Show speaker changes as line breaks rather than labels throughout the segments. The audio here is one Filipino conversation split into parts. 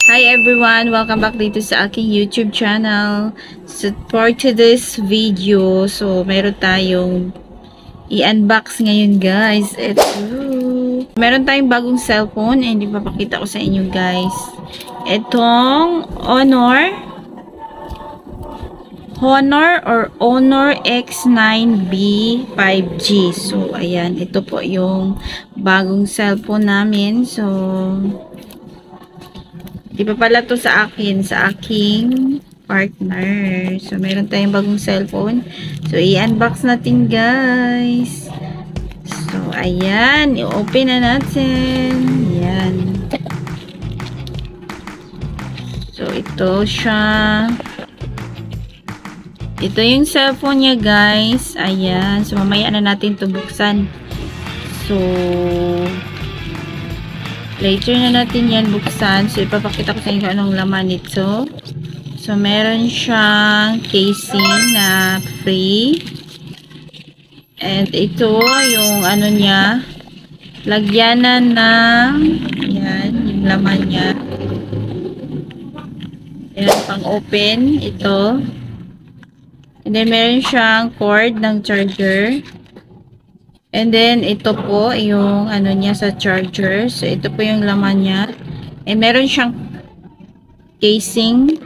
Hi everyone! Welcome back dito sa aking YouTube channel. So for today's video, meron tayong i-unbox ngayon guys. Meron tayong bagong cellphone and ipapakita ko sa inyo guys. Itong Honor X9B 5G. So ayan, ito po yung bagong cellphone namin. So di pa pala to sa akin, sa aking partner. So, meron tayong bagong cellphone. So, i-unbox natin, guys. So, ayan. I-open na natin. Ayan. So, ito siya. Ito yung cellphone niya, guys. Ayan. So, mamaya na natin ito buksan. So, later na natin yan buksan. So, ipapakita ko sa inyo anong laman nito. So, meron siyang casing na free. And ito, yung ano niya, lagyanan ng, yan, yung laman niya. Ayan, pang open, ito. And then, meron siyang cord ng charger. And then, ito po, yung ano niya sa charger. So, ito po yung laman niya. And meron siyang casing.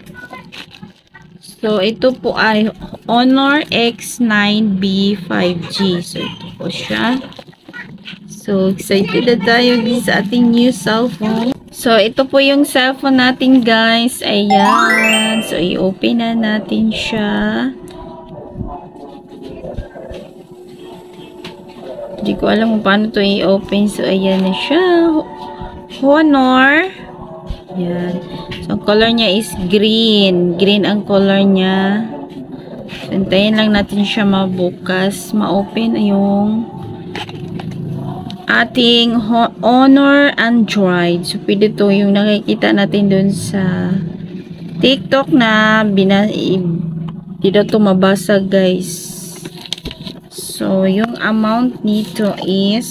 So, ito po ay Honor X9B 5G. So, ito po siya. So, excited na tayo sa ating new cellphone. So, ito po yung cellphone natin, guys. Ayan. So, i-open na natin siya. Hindi ko alam kung paano ito i-open. So, ayan na siya. Honor. Ayan. So, ang color niya is green. Green ang color niya. So, hintayin lang natin siya mabukas. Ma-open yung ating Honor Android. So, pwede ito yung nakikita natin dun sa TikTok na dito ito mabasa, guys. So, yung amount nito is,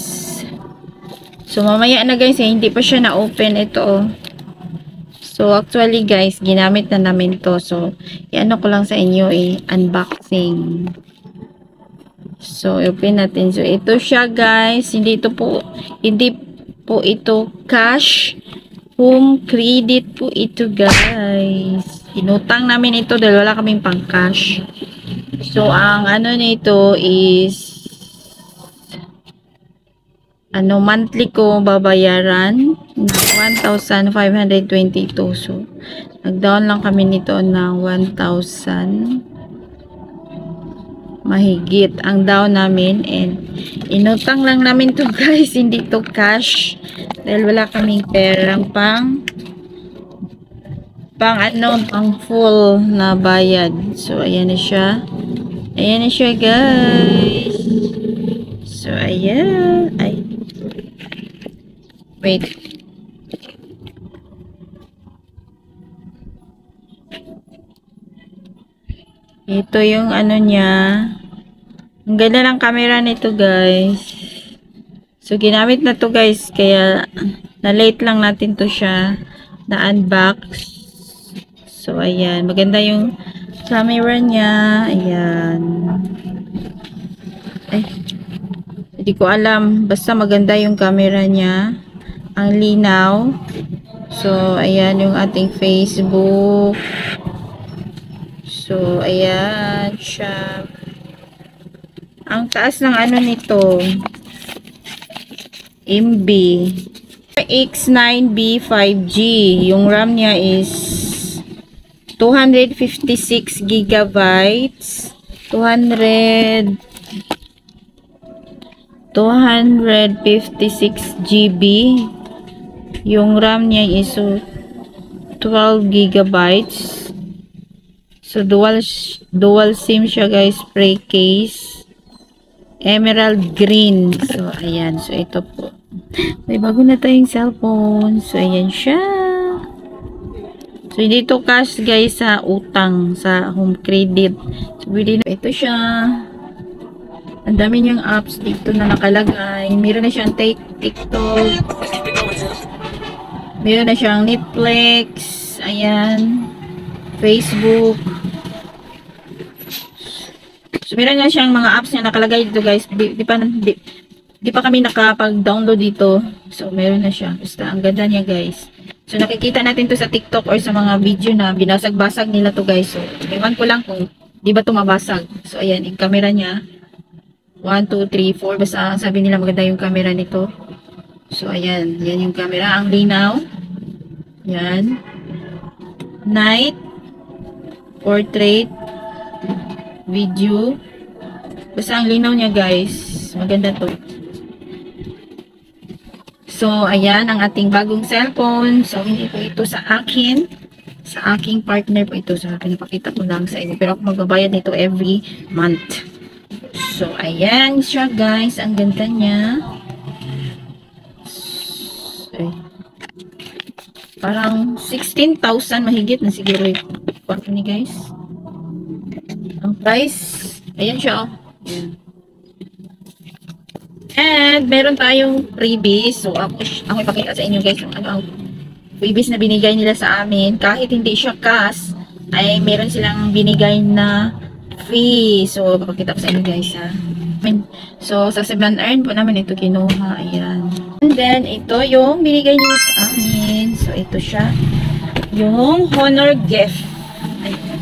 so, mamaya na guys, hindi pa siya na-open ito. So, actually guys, ginamit na namin to. So, i-ano ko lang sa inyo unboxing. So, open natin. So, ito siya guys. Hindi po ito cash. Home credit po ito guys. Inutang namin ito dahil wala kaming pang cash. So, ang ano nito is monthly ko babayaran na 1,522. So, nag-down lang kami nito ng 1,000 mahigit ang down namin and inutang lang namin to guys, hindi to cash dahil wala kaming perang pang full na bayad. So, ayan na siya. Ayan na siya, guys. So, ayan. Ay. Wait. Ito yung ano niya. Ang ganda ng camera nito, guys. So, ginamit na to, guys. Kaya, na-late lang natin to siya. Na-unbox. So, ayan. Maganda yung camera niya. Ayan. Ay. Hindi ko alam. Basta maganda yung camera niya. Ang linaw. So, ayan yung ating Facebook. So, ayan siya. Ang taas ng ano nito. MB. X9B 5G. Yung RAM niya is 256 gigabytes. 256 GB. Yung RAM niya is 12 gigabytes. So, dual SIM siya guys. Spray case. Emerald green. So, ayan. So, ito po. May bago na tayong cellphone. So, ayan siya. So, hindi to cash guys sa utang. Sa home credit. So, ito siya. Ang dami niyang apps dito na nakalagay. Meron na siyang TikTok. Meron na siyang Netflix. ayan, Facebook. So, meron nga siyang mga apps na nakalagay dito guys. Di pa kami nakapag-download dito. So, meron na siya. Basta, ang ganda niya guys. So, nakikita natin to sa TikTok or sa mga video na binasag-basag nila to guys. So, ewan ko lang kung di ba to mabasag. So, ayan, yung camera niya. 1, 2, 3, 4. Basta, sabi nila maganda yung camera nito. So, ayan. Yan yung camera. Ang linaw. Yan. Night. Portrait. Video. Basta, ang linaw niya guys. Maganda to. So, ayan ang ating bagong cellphone. So, hindi po ito sa akin. Sa aking partner po ito. So, pinapakita ko lang sa inyo. Pero ako magbabayad nito every month. So, ayan siya guys. Ang ganda niya. So, parang 16,000 mahigit na siguro yung kwarto ni guys. Ang price, ayan siya. Ayan. And meron tayong freebies. So ako ipakita sa inyo guys yung ano ang freebies na binigay nila sa amin. Kahit hindi siya cash, ay meron silang binigay na fee. So papakita ko sa inyo guys ha. So sa 7 Earn po naman ito kinuha. Ayan. And then ito yung binigay nila sa amin. So ito siya. Yung Honor gift. Ayan.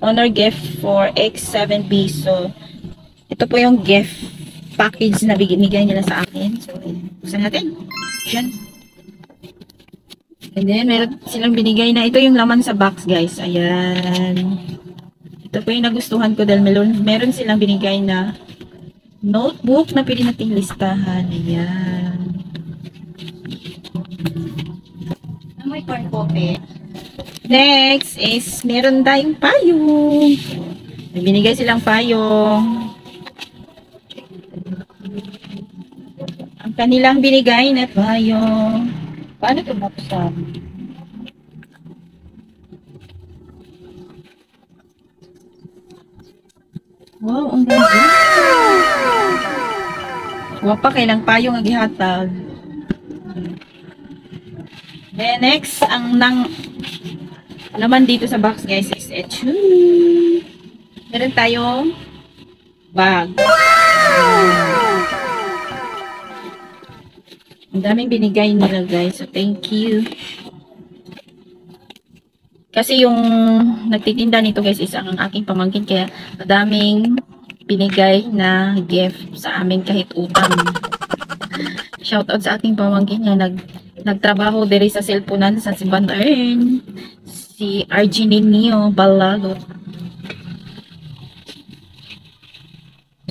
Honor gift for X7B. So ito po yung gift package na binigay nila sa akin. So, buksan natin. Diyan. And then, meron silang binigay na ito yung laman sa box, guys. Ayan. Ito po yung nagustuhan ko dahil meron silang binigay na notebook na pwede nating listahan. Ayan. May corn coffee. Next is, meron tayong payong. May binigay silang payong. Ang kanilang binigay na payong. Paano ito buksan? Wow, ang ganda. Wapa kailang payong ang gihatag. Then next, ang laman dito sa box guys is ito. Meron tayong bag. Ang daming binigay nila guys. So, thank you. Kasi yung nagtitinda nito guys is ang aking pamangkin. Kaya madaming binigay na gift sa amin kahit utang. Shoutout sa aking pamangkin niya. Nagtrabaho diri sa cellphone sa 7 Earn. Si Arginio Balagot.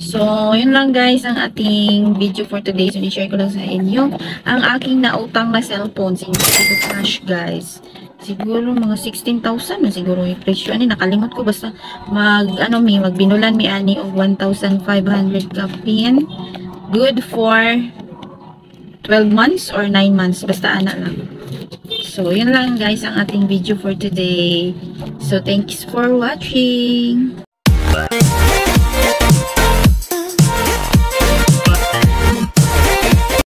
So, yun lang guys ang ating video for today. So, ni-share ko lang sa inyo ang aking nautang na cellphone. Hindi ito cash guys. Siguro mga 16,000 na siguro yung presyo. Nakalimot ko basta magbinulan mi ani og 1,500 ka pin. Good for 12 months or 9 months. Basta ana lang. So, yun lang guys ang ating video for today. So, thanks for watching.